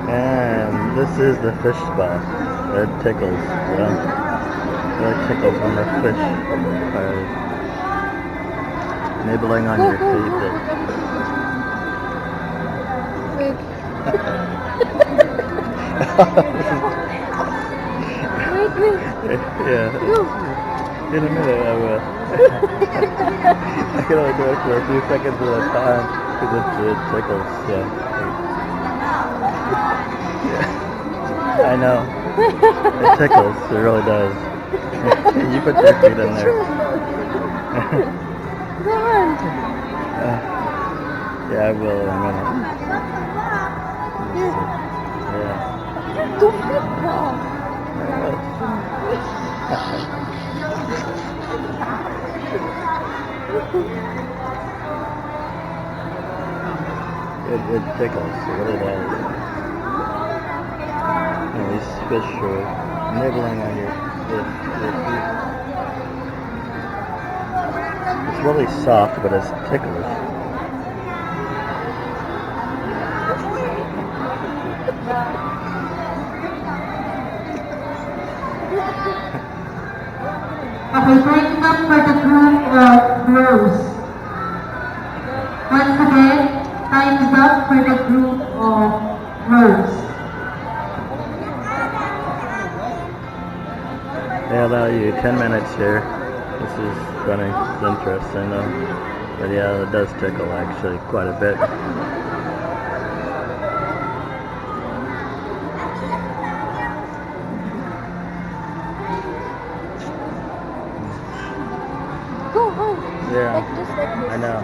And this is the fish spot. It tickles. Yeah. It tickles when the fish are nibbling on your feet. Wait. Yeah. Go. In a minute I will. I can only do it for a few seconds at a time because it tickles. Yeah. I know. It tickles. It really does. You put your feet in there. Go on. Yeah, I will in a minute. Yeah. Don't hit Bob. It tickles. It really does. And these fish are nibbling on your feet. It's really soft, but it's ticklish. Okay, signing up for the group of Rose. Once again, time is up for the group of Rose. They allow you 10 minutes here. This is funny. It's interesting though. But yeah, it does tickle actually quite a bit. Go home. Yeah. Like just like this. I know.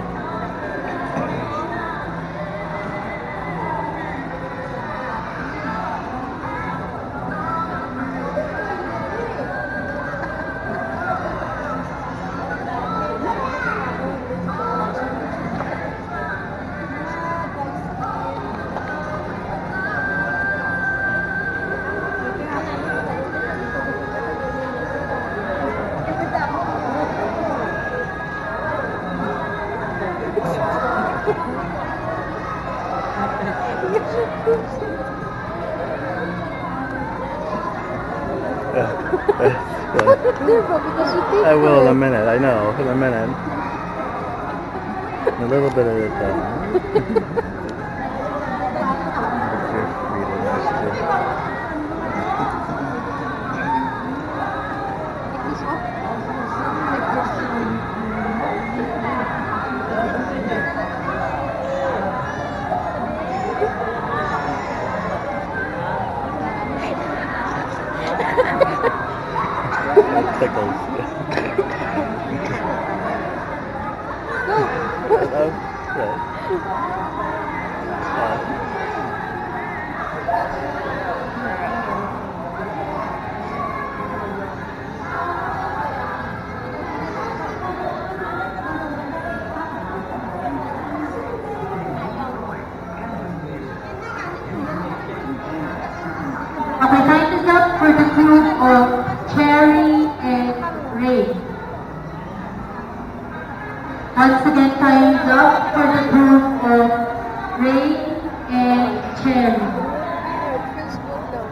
Because you think I will in a minute. I know. In a minute. A little bit at a time. Put your feet in this too. Tickles. Okay, time is up for the group of Cherry and Ray. Once again, time is up for the group of Ray and Cherry. It feels good though.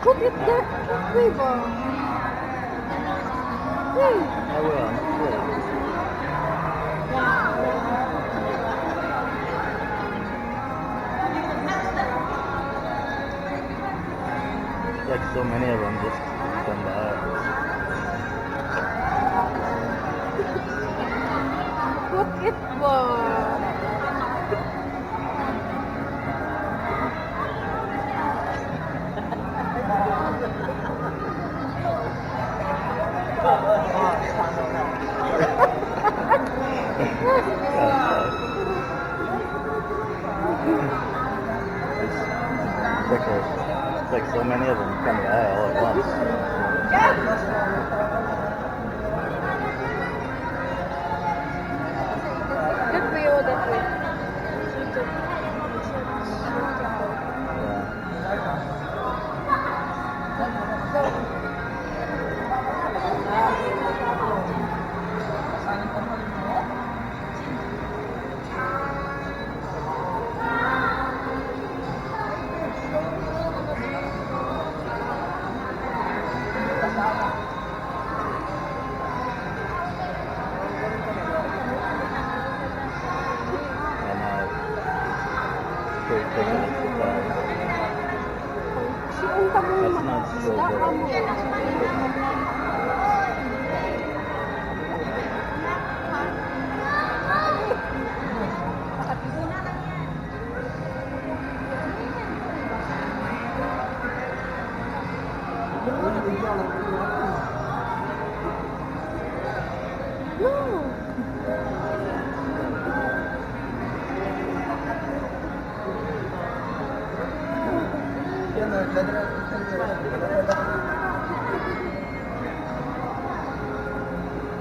Go get that river. I will. Like so many of them just come by. Look at Bob. It's like so many of them come by all at once. That way or that way. Punta mo That's yung not so isda ka mo. No.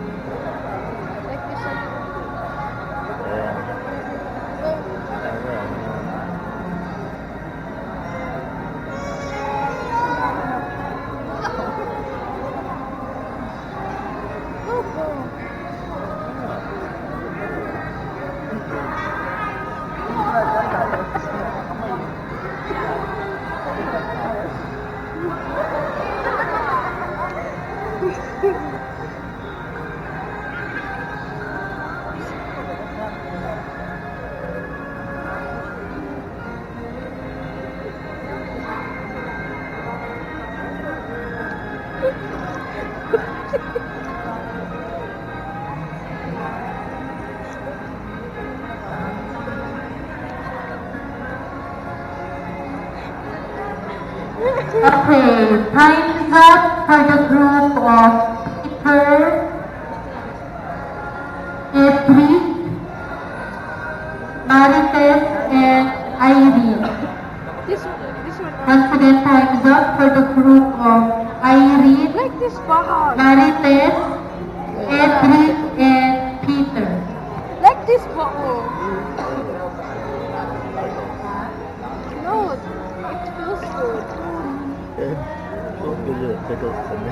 Like this one. Go, go. Okay, time's up for the group of Peter, Edwin, Marites, and Irene. This one. Once again, time's up for the group of Irene, Like this bag. Marites, Edwin, and Peter. Like this bag. No, it feels good. It feels good that it tickles to me.